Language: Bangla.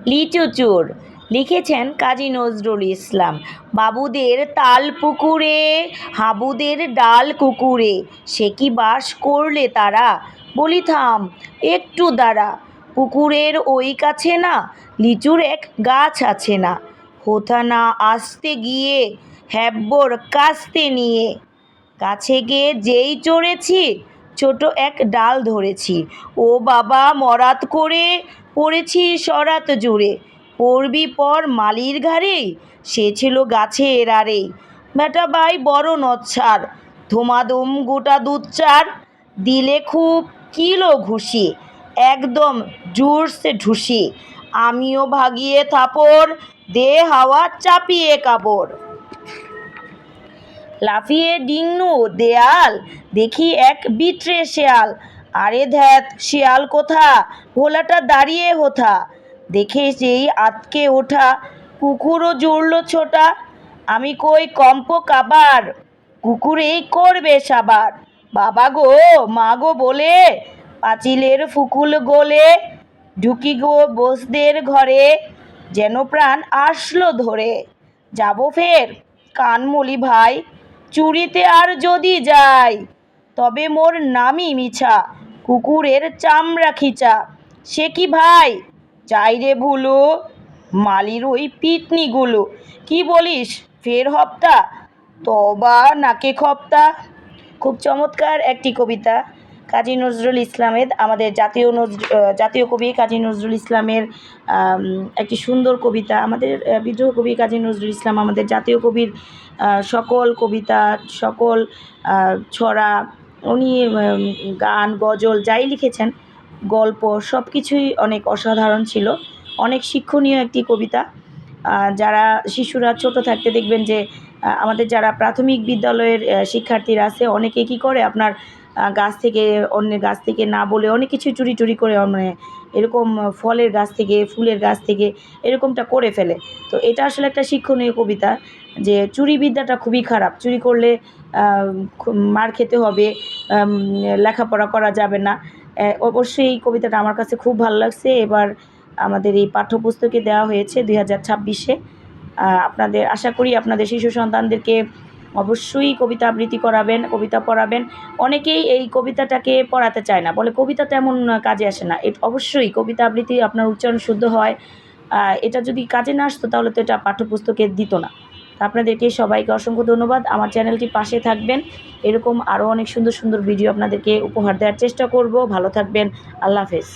লিচু চোর লিখেছেন কাজী নজরুল ইসলাম। বাবুদের তাল পুকুরে, হাবুদের ডাল কুকুরে, সে কি বাস করলে তারা? বলি থাম, একটু দাঁড়া। পুকুরের ওই কাছে না লিচুর এক গাছ আছে না, হোথা না আসতে গিয়ে হ্যাব্বর কাস্তে নিয়ে। কাছে গিয়ে যেই চড়েছি, ছোট এক ডাল ধরেছি, ও বাবা মরাত করে পড়েছি সরাত জুড়ে। পড়বি পর মালির ঘাড়েই, সে ছিল গাছের আড়েই। বেটা ভাই বড় নচ্ছার, ধুমাধুম গোটা দুধ চার, দিলে খুব কিলো ঘুষি, একদম জোরসে ঢুসি। আমিও ভাগিয়ে থাপড়, দে হাওয়া চাপিয়ে কাপড়। লাফিয়ে ডিঙনু দেয়াল, দেখি এক বিট্রে শেয়াল। আরে ধ্যাত শিয়াল কোথা, ভোলাটা দাঁড়িয়ে হোথা। দেখে যেই আঁতকে ওঠা, কুকুরও জুড়ল ছোটা। আমি কই কম্প কাবার, কুকুরেই করবে সাবার। বাবা গো মা গো বলে, পাঁচিলের ফুকুল গোলে, ঢুকি গো বোসদের ঘরে, যেন প্রাণ আসলো ধরে। যাবো ফের কানমুলি ভাই, চুরিতে আর যদি যাই, তবে মোর নামই মিছা, কুকুরের চামড়া খিচা। সে কি ভাই, যাই রে ভুলু, মালির ওই পিটনিগুলো। কি বলিস ফের হপ্তা, তবা নাকে খপ্তা। খুব চমৎকার একটি কবিতা কাজী নজরুল ইসলামের, আমাদের জাতীয় কবি কাজী নজরুল ইসলামের একটি সুন্দর কবিতা। আমাদের বিদ্রোহ কবি কাজী নজরুল ইসলাম আমাদের জাতীয় কবির সকল কবিতা, সকল ছড়া, উনি গান গজল যাই লিখেছেন, গল্প সব কিছুই অনেক অসাধারণ ছিল। অনেক শিক্ষণীয় একটি কবিতা। যারা শিশুরা ছোট থাকতে দেখবেন যে আমাদের যারা প্রাথমিক বিদ্যালয়ের শিক্ষার্থীরা আছে, অনেকে কী করে আপনার গাছ থেকে, অন্যের গাছ থেকে না বলে অনেক কিছু চুরি টুরি করে, মানে এরকম ফলের গাছ থেকে, ফুলের গাছ থেকে এরকমটা করে ফেলে। তো এটা আসলে একটা শিক্ষণীয় কবিতা যে চুরি বিদ্যাটা খুবই খারাপ, চুরি করলে মার খেতে হবে, লেখাপড়া করা যাবে না। অবশ্যই এই কবিতাটা আমার কাছে খুব ভালো লাগছে। এবার আমাদের এই পাঠ্যপুস্তকে দেওয়া হয়েছে 2026-এ। আপনাদের আশা করি আপনাদের শিশু সন্তানদেরকে অবশ্যই কবিতা আবৃত্তি করাবেন, কবিতা পড়াবেন। অনেকেই এই কবিতাটাকে পড়াতে চায় না, বলে কবিতা তেমন কাজে আসে না। অবশ্যই কবিতা আবৃত্তি আপনার উচ্চারণ শুদ্ধ হয়, এটা যদি কাজে না আসতো তাহলে তো এটা পাঠ্যপুস্তকে দিত না। আপনাদেরকে সবাইকে অসংখ্য ধন্যবাদ। আমার চ্যানেলটির পাশে থাকবেন, এরকম আরও অনেক সুন্দর সুন্দর ভিডিও আপনাদেরকে উপহার দেওয়ার চেষ্টা করব। ভালো থাকবেন, আল্লাহ হাফেজ।